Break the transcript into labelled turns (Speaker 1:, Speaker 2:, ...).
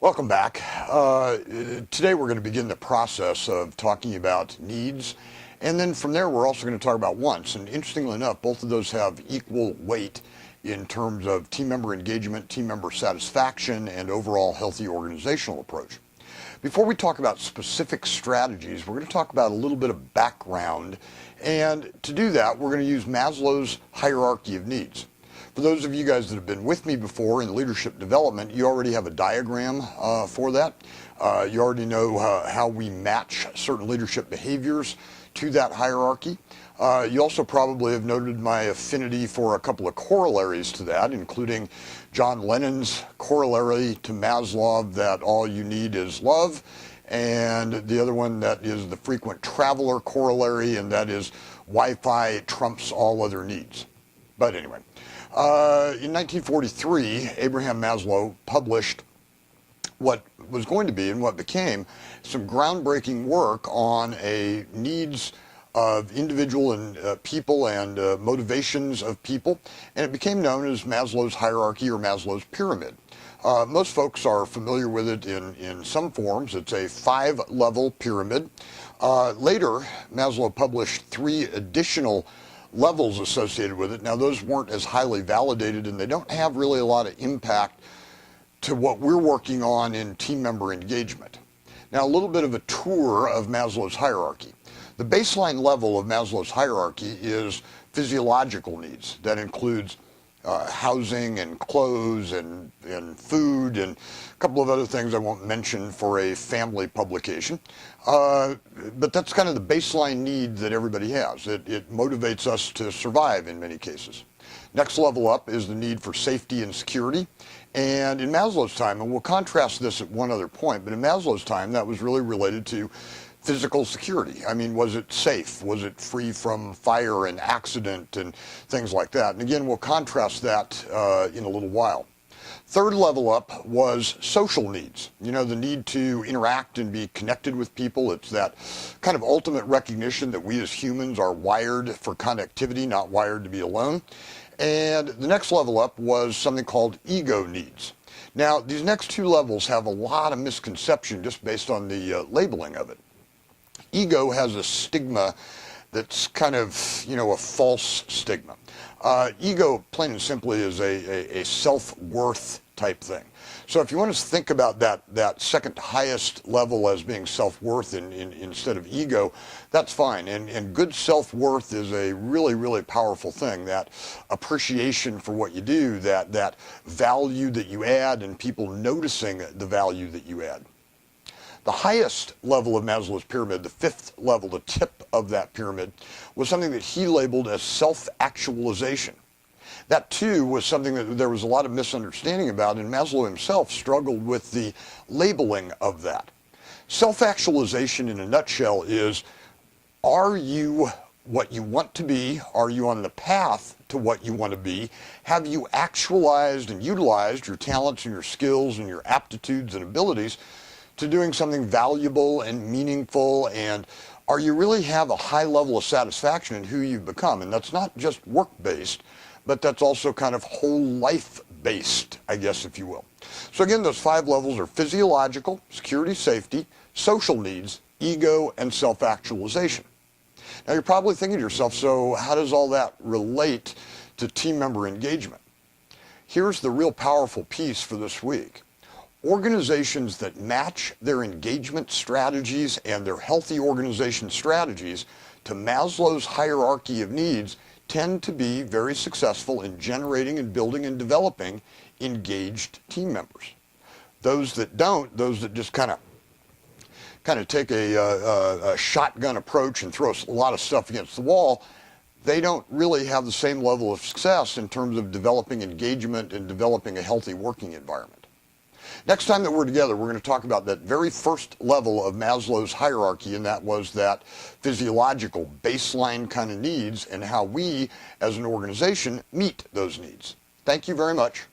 Speaker 1: Welcome back. Today we're going to begin the process of talking about needs, and then from there we're also going to talk about wants. And interestingly enough, both of those have equal weight in terms of team member engagement, team member satisfaction, and overall healthy organizational approach. Before we talk about specific strategies, we're going to talk about a little bit of background, and to do that we're going to use Maslow's hierarchy of needs. For those of you guys that have been with me before in leadership development, you already have a diagram for that. You already know how we match certain leadership behaviors to that hierarchy. You also probably have noted my affinity for a couple of corollaries to that, including John Lennon's corollary to Maslow that all you need is love, and the other one that is the frequent traveler corollary, and that is Wi-Fi trumps all other needs. But anyway. In 1943, Abraham Maslow published what was going to be and what became some groundbreaking work on a needs of individual and people and motivations of people, and it became known as Maslow's hierarchy or Maslow's pyramid. Most folks are familiar with it in some forms. It's a 5-level pyramid. Later, Maslow published 3 additional levels associated with it. Now, those weren't as highly validated, and they don't have really a lot of impact to what we're working on in team member engagement. Now, a little bit of a tour of Maslow's hierarchy. The baseline level of Maslow's hierarchy is physiological needs. That includes housing and clothes and food and a couple of other things I won't mention for a family publication. But that's kind of the baseline need that everybody has. It motivates us to survive in many cases. Next level up is the need for safety and security. And in Maslow's time, and we'll contrast this at one other point, but in Maslow's time that was really related to physical security. I mean, was it safe? Was it free from fire and accident and things like that? And again, we'll contrast that in a little while. Third level up was social needs. You know, the need to interact and be connected with people. It's that kind of ultimate recognition that we as humans are wired for connectivity, not wired to be alone. And the next level up was something called ego needs. Now, these next 2 levels have a lot of misconception just based on the labeling of it. Ego has a stigma that's kind of, you know, a false stigma. Ego, plain and simply, is a self-worth type thing. So if you want to think about that second highest level as being self-worth instead of ego, that's fine. And good self-worth is a really, really powerful thing. That appreciation for what you do, that value that you add, and people noticing the value that you add. The highest level of Maslow's pyramid, the 5th level, the tip of that pyramid, was something that he labeled as self-actualization. That, too, was something that there was a lot of misunderstanding about, and Maslow himself struggled with the labeling of that. Self-actualization, in a nutshell, is, are you what you want to be? Are you on the path to what you want to be? Have you actualized and utilized your talents and your skills and your aptitudes and abilities to doing something valuable and meaningful, and are you really have a high level of satisfaction in who you've become? And that's not just work-based, but that's also kind of whole life-based, I guess, if you will. So again, those 5 levels are physiological, security, safety, social needs, ego, and self-actualization. Now, you're probably thinking to yourself, so how does all that relate to team member engagement? Here's the real powerful piece for this week. Organizations that match their engagement strategies and their healthy organization strategies to Maslow's hierarchy of needs tend to be very successful in generating and building and developing engaged team members. Those that don't, those that just kind of take a shotgun approach and throw a lot of stuff against the wall, they don't really have the same level of success in terms of developing engagement and developing a healthy working environment. Next time that we're together, we're going to talk about that very first level of Maslow's hierarchy, and that was that physiological baseline kind of needs and how we, as an organization, meet those needs. Thank you very much.